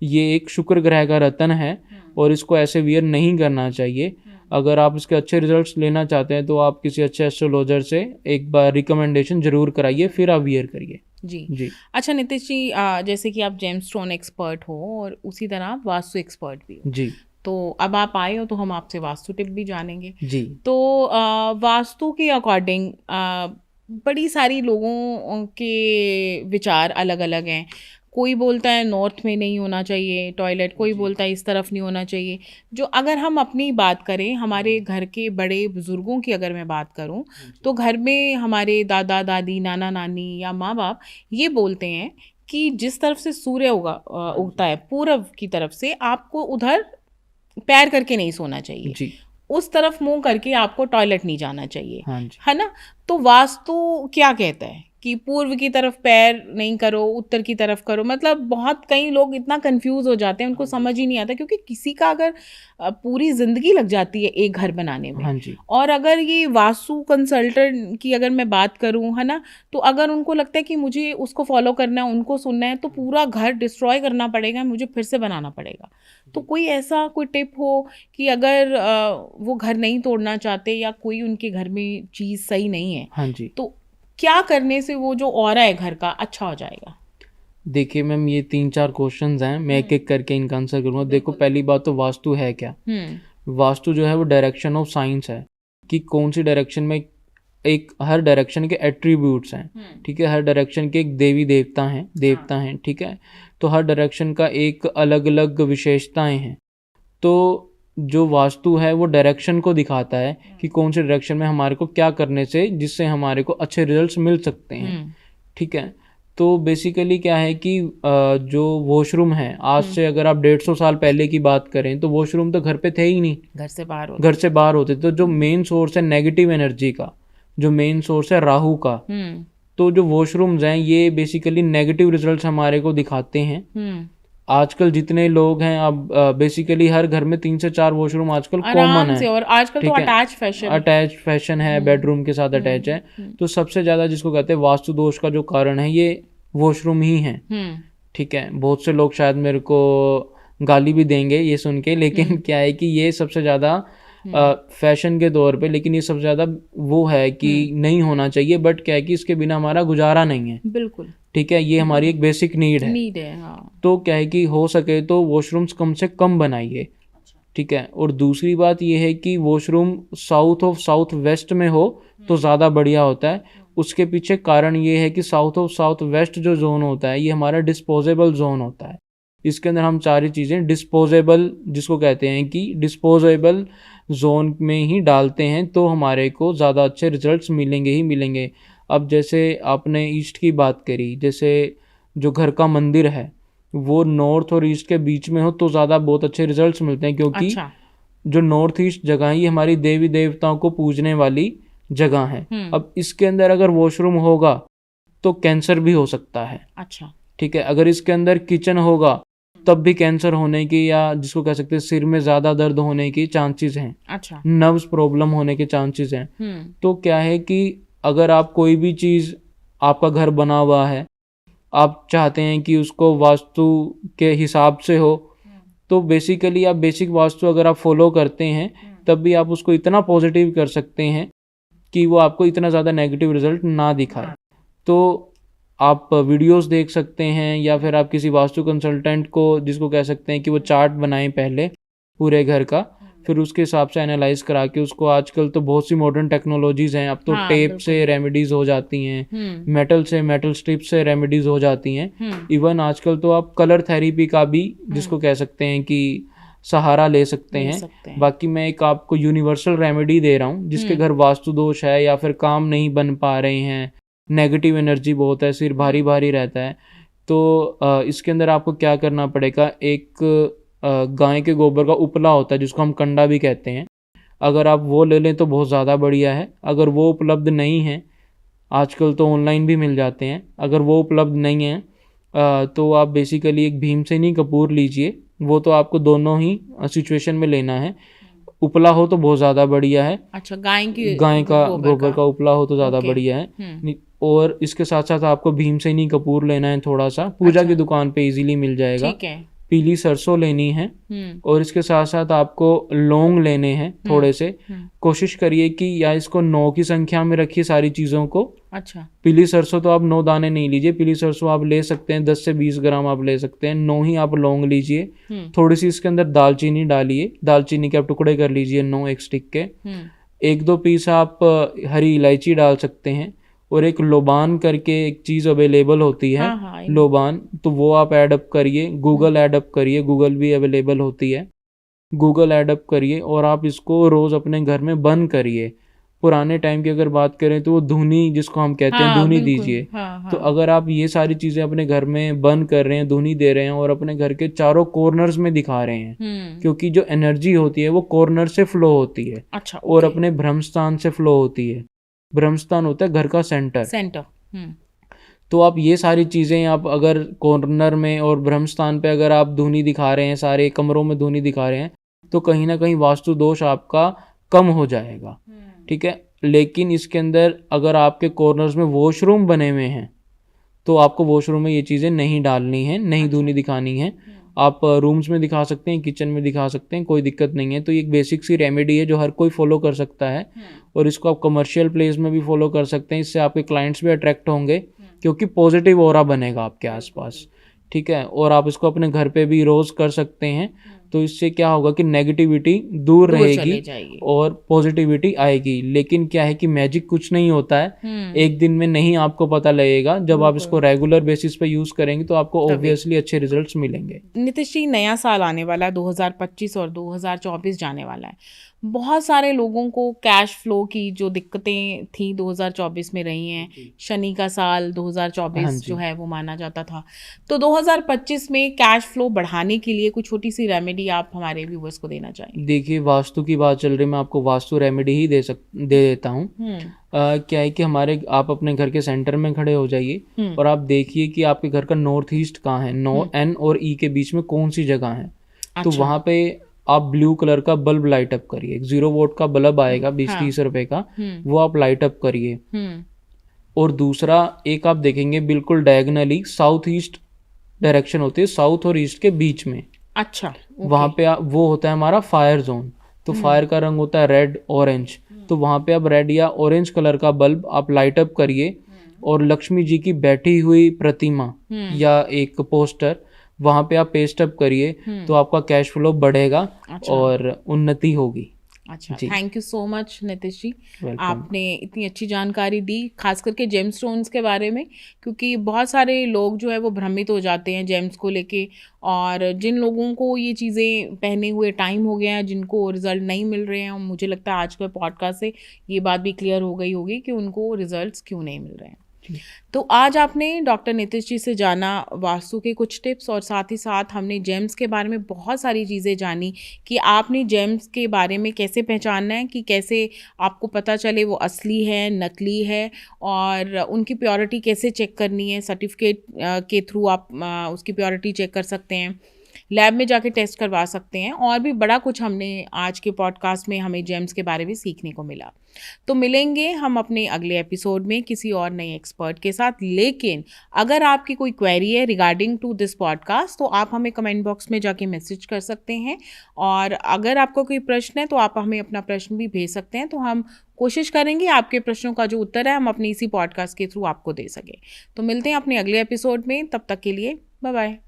ये एक शुक्र ग्रह का रत्न है और इसको ऐसे वियर नहीं करना चाहिए। अगर आप इसके अच्छे रिजल्ट्स लेना चाहते हैं तो आप किसी अच्छे एस्ट्रोलॉजर से एक बार रिकमेंडेशन जरूर कराइए, फिर आप वियर करिए। जी जी अच्छा नितिश जी, जैसे कि आप जेमस्टोन एक्सपर्ट हो और उसी तरह आप वास्तु एक्सपर्ट भी हो, जी तो अब आप आए हो तो हम आपसे वास्तु टिप भी जानेंगे। जी तो वास्तु के अकॉर्डिंग बड़ी सारी लोगों के विचार अलग अलग हैं। कोई बोलता है नॉर्थ में नहीं होना चाहिए टॉयलेट, कोई बोलता है इस तरफ नहीं होना चाहिए। जो अगर हम अपनी बात करें, हमारे घर के बड़े बुजुर्गों की अगर मैं बात करूं, तो घर में हमारे दादा दादी, नाना नानी या माँ बाप ये बोलते हैं कि जिस तरफ से सूर्य उगता है पूरब की तरफ से, आपको उधर पैर करके नहीं सोना चाहिए, जी, उस तरफ मुंह करके आपको टॉयलेट नहीं जाना चाहिए, हाँ जी, है ना। तो वास्तु क्या कहता है कि पूर्व की तरफ पैर नहीं करो, उत्तर की तरफ करो। मतलब बहुत कई लोग इतना कंफ्यूज हो जाते हैं, उनको समझ ही नहीं आता, क्योंकि किसी का अगर पूरी जिंदगी लग जाती है एक घर बनाने में, हाँ जी, और अगर ये वास्तु कंसल्टेंट की अगर मैं बात करूं, है ना, तो अगर उनको लगता है कि मुझे उसको फॉलो करना है, उनको सुनना है, तो पूरा घर डिस्ट्रॉय करना पड़ेगा, मुझे फिर से बनाना पड़ेगा। तो कोई ऐसा कोई टिप हो कि अगर वो घर नहीं तोड़ना चाहते या कोई उनके घर में चीज़ सही नहीं है, हाँ जी। तो क्या करने से वो जो ऑरा है घर का अच्छा हो जाएगा? देखिए मैम, ये 3-4 क्वेश्चंस हैं, मैं एक एक करके इनका आंसर करूँगा। देखो पहली बात तो वास्तु है क्या? वास्तु जो है वो डायरेक्शन ऑफ साइंस है कि कौन सी डायरेक्शन में, एक हर डायरेक्शन के एट्रीब्यूट्स हैं। ठीक है, हर डायरेक्शन के एक देवी देवता हैं। ठीक है, तो हर डायरेक्शन का एक अलग अलग विशेषताएं हैं। तो जो वास्तु है वो डायरेक्शन को दिखाता है कि कौन से डायरेक्शन में हमारे को क्या करने से जिससे हमारे को अच्छे रिजल्ट्स मिल सकते हैं। ठीक है, तो बेसिकली क्या है कि जो वॉशरूम है, आज से अगर आप 150 साल पहले की बात करें तो वॉशरूम तो घर पे थे ही नहीं, घर से बाहर होते। तो जो मेन सोर्स है नेगेटिव एनर्जी का, जो मेन सोर्स है राहु का, तो जो वॉशरूम्स हैं ये बेसिकली नेगेटिव रिजल्ट्स हमारे को दिखाते हैं। आजकल जितने लोग हैं, अब बेसिकली हर घर में 3 से 4 वॉशरूम आजकल कॉमन है। और आजकल तो अटैच फैशन है, बेडरूम के साथ अटैच है। तो सबसे ज्यादा जिसको कहते हैं वास्तु दोष का जो कारण है ये वॉशरूम ही है। ठीक है, बहुत से लोग शायद मेरे को गाली भी देंगे ये सुन के, लेकिन क्या है कि ये सबसे ज्यादा फैशन के तौर पे, लेकिन ये सबसे ज्यादा वो है कि नहीं होना चाहिए, बट क्या है कि इसके बिना हमारा गुजारा नहीं है। बिल्कुल ठीक है, ये हमारी एक बेसिक नीड है। हाँ। तो क्या है कि हो सके तो वॉशरूम्स कम से कम बनाइए। ठीक है, और दूसरी बात ये है कि वॉशरूम साउथ वेस्ट में हो तो ज़्यादा बढ़िया होता है। उसके पीछे कारण ये है कि साउथ वेस्ट जो जोन होता है ये हमारा डिस्पोजेबल जोन होता है। इसके अंदर हम सारी चीज़ें डिस्पोजेबल, जिसको कहते हैं कि डिस्पोजेबल जोन में ही डालते हैं, तो हमारे को ज़्यादा अच्छे रिजल्ट्स मिलेंगे ही मिलेंगे। अब जैसे आपने ईस्ट की बात करी, जैसे जो घर का मंदिर है वो नॉर्थ और ईस्ट के बीच में हो तो ज़्यादा बहुत अच्छे रिजल्ट्स मिलते हैं, क्योंकि जो नॉर्थ ईस्ट जगह है ये हमारी देवी देवताओं को पूजने वाली जगह है। अब इसके अंदर अगर वॉशरूम होगा तो कैंसर भी हो सकता है। अच्छा, ठीक है, अगर इसके अंदर किचन होगा तब भी कैंसर होने की, या जिसको कह सकते हैं सिर में ज़्यादा दर्द होने की चांसेस हैं। अच्छा, नर्व्स प्रॉब्लम होने के चांसेस हैं। तो क्या है कि अगर आप कोई भी चीज़, आपका घर बना हुआ है, आप चाहते हैं कि उसको वास्तु के हिसाब से हो, तो बेसिकली आप बेसिक वास्तु अगर आप फॉलो करते हैं तब भी आप उसको इतना पॉजिटिव कर सकते हैं कि वो आपको इतना ज़्यादा नेगेटिव रिजल्ट ना दिखाए। तो आप वीडियोस देख सकते हैं, या फिर आप किसी वास्तु कंसल्टेंट को, जिसको कह सकते हैं कि वो चार्ट बनाएं पहले पूरे घर का, फिर उसके हिसाब से एनालाइज करा के उसको, आजकल तो बहुत सी मॉडर्न टेक्नोलॉजीज हैं, अब तो टेप से रेमेडीज हो जाती हैं, मेटल स्ट्रिप से रेमेडीज हो जाती हैं। इवन आजकल तो आप कलर थेरेपी का भी, जिसको कह सकते हैं कि सहारा ले सकते हैं। बाकी मैं एक आपको यूनिवर्सल रेमेडी दे रहा हूँ, जिसके घर वास्तु दोष है या फिर काम नहीं बन पा रहे हैं, नेगेटिव एनर्जी बहुत है, सिर भारी भारी रहता है, तो इसके अंदर आपको क्या करना पड़ेगा। एक गाय के गोबर का उपला होता है जिसको हम कंडा भी कहते हैं, अगर आप वो ले लें तो बहुत ज़्यादा बढ़िया है। अगर वो उपलब्ध नहीं है, आजकल तो ऑनलाइन भी मिल जाते हैं, अगर वो उपलब्ध नहीं है तो आप बेसिकली एक भीमसेनी कपूर लीजिए। वो तो आपको दोनों ही सिचुएशन में लेना है। उपला हो तो बहुत ज़्यादा बढ़िया है। अच्छा, गाय का गोबर का उपला हो तो ज़्यादा बढ़िया है। और इसके साथ साथ आपको भीमसेनी कपूर लेना है थोड़ा सा, पूजा की दुकान पे इजीली मिल जाएगा। ठीक है। पीली सरसों लेनी है, और इसके साथ साथ आपको लौंग लेने हैं थोड़े से। कोशिश करिए कि या इसको 9 की संख्या में रखिए सारी चीज़ों को। अच्छा, पीली सरसों तो आप 9 दाने नहीं लीजिए, पीली सरसों आप ले सकते हैं 10 से 20 ग्राम आप ले सकते हैं, 9 ही आप लौंग लीजिए। थोड़ी सी इसके अंदर दालचीनी डालिए, दालचीनी के आप टुकड़े कर लीजिए 9 एक स्टिक के। 1-2 पीस आप हरी इलायची डाल सकते हैं, और एक लोबान करके एक चीज़ अवेलेबल होती है। लोबान, तो वो आप ऐडअप करिए। गूगल ऐडअप करिए, गूगल भी अवेलेबल होती है, गूगल ऐडअप करिए, और आप इसको रोज़ अपने घर में बंद करिए। पुराने टाइम की अगर बात करें तो वो धुनी, जिसको हम कहते हैं धुनी दीजिए। तो अगर आप ये सारी चीज़ें अपने घर में बंद कर रहे हैं, धुनी दे रहे हैं, और अपने घर के चारों कॉर्नर्स में दिखा रहे हैं, क्योंकि जो एनर्जी होती है वो कॉर्नर से फ्लो होती है। अच्छा, और अपने ब्रह्मस्थान से फ्लो होती है। ब्रह्मस्थान होता है घर का सेंटर। तो आप ये सारी चीज़ें, आप अगर कॉर्नर में और ब्रह्मस्थान पे अगर आप धुनी दिखा रहे हैं, सारे कमरों में धुनी दिखा रहे हैं, तो कहीं ना कहीं वास्तु दोष आपका कम हो जाएगा। ठीक है, लेकिन इसके अंदर अगर आपके कॉर्नर्स में वॉशरूम बने हुए हैं तो आपको वॉशरूम में ये चीज़ें नहीं डालनी है, नहीं धुनी दिखानी है। आप रूम्स में दिखा सकते हैं, किचन में दिखा सकते हैं, कोई दिक्कत नहीं है। तो ये एक बेसिक सी रेमेडी है जो हर कोई फॉलो कर सकता है, और इसको आप कमर्शियल प्लेस में भी फॉलो कर सकते हैं। इससे आपके क्लाइंट्स भी अट्रैक्ट होंगे, क्योंकि पॉजिटिव ऑरा बनेगा आपके आसपास। ठीक है, और आप इसको अपने घर पे भी रोज़ कर सकते हैं। तो इससे क्या होगा कि नेगेटिविटी दूर रहेगी और पॉजिटिविटी आएगी। लेकिन क्या है कि मैजिक कुछ नहीं होता है, एक दिन में नहीं आपको पता लगेगा। जब आप इसको रेगुलर बेसिस पे यूज करेंगे तो आपको ऑब्वियसली अच्छे रिजल्ट्स मिलेंगे। नीतीश जी, नया साल आने वाला है, 2025 और 2024 जाने वाला है। बहुत सारे लोगों को कैश फ्लो की जो दिक्कतें थी 2024 में रही हैं, शनि का साल हाँ 2024 जो जी। है वो माना जाता था। तो 2025 में कैश फ्लो बढ़ाने के लिए कुछ छोटी सी रेमेडी आप हमारे व्यूवर्स को देना चाहेंगे? देखिए, वास्तु की बात चल रही, मैं आपको वास्तु रेमेडी ही दे देता हूँ। क्या है कि आप अपने घर के सेंटर में खड़े हो जाइए और आप देखिए कि आपके घर का नॉर्थ ईस्ट कहाँ है, एन और ई के बीच में कौन सी जगह है। तो अच्छा। वहाँ पे आप ब्लू कलर का बल्ब लाइट अप करिए। एक 0 वोल्ट का बल्ब आएगा 20-30 रुपए का, वो आप लाइट अप करिए। और दूसरा, एक आप देखेंगे बिल्कुल डायगनली साउथ ईस्ट डायरेक्शन होती है, साउथ और ईस्ट के बीच में। अच्छा, वहाँ पे वो होता है हमारा फायर जोन। तो फायर का रंग होता है रेड ऑरेंज। तो वहाँ पे आप रेड या ऑरेंज कलर का बल्ब आप लाइट अप करिए और लक्ष्मी जी की बैठी हुई प्रतिमा या एक पोस्टर वहाँ पे आप पेस्ट अप करिए, तो आपका कैश फ्लो बढ़ेगा और उन्नति होगी। अच्छा, thank you so much Nitish ji, welcome. आपने इतनी अच्छी जानकारी दी, खास करके जेम स्टोन्स के बारे में, क्योंकि बहुत सारे लोग जो है वो भ्रमित हो जाते हैं जेम्स को लेके। और जिन लोगों को ये चीज़ें पहने हुए टाइम हो गया है, जिनको रिजल्ट नहीं मिल रहे हैं, और मुझे लगता है आज के पॉडकास्ट से ये बात भी क्लियर हो गई होगी कि उनको रिजल्ट्स क्यों नहीं मिल रहे हैं। तो आज आपने डॉक्टर नीतीश जी से जाना वास्तु के कुछ टिप्स, और साथ ही साथ हमने जेम्स के बारे में बहुत सारी चीज़ें जानी कि आपने जेम्स के बारे में कैसे पहचानना है, कि कैसे आपको पता चले वो असली है नकली है, और उनकी प्योरिटी कैसे चेक करनी है। सर्टिफिकेट के थ्रू आप उसकी प्योरिटी चेक कर सकते हैं, लैब में जाके टेस्ट करवा सकते हैं, और भी बड़ा कुछ हमने आज के पॉडकास्ट में हमें जेम्स के बारे में सीखने को मिला। तो मिलेंगे हम अपने अगले एपिसोड में किसी और नए एक्सपर्ट के साथ। लेकिन अगर आपकी कोई क्वेरी है रिगार्डिंग टू दिस पॉडकास्ट, तो आप हमें कमेंट बॉक्स में जाके मैसेज कर सकते हैं, और अगर आपका कोई प्रश्न है तो आप हमें अपना प्रश्न भी भेज सकते हैं। तो हम कोशिश करेंगे आपके प्रश्नों का जो उत्तर है हम अपनी इसी पॉडकास्ट के थ्रू आपको दे सकें। तो मिलते हैं अपने अगले एपिसोड में, तब तक के लिए बाय बाय।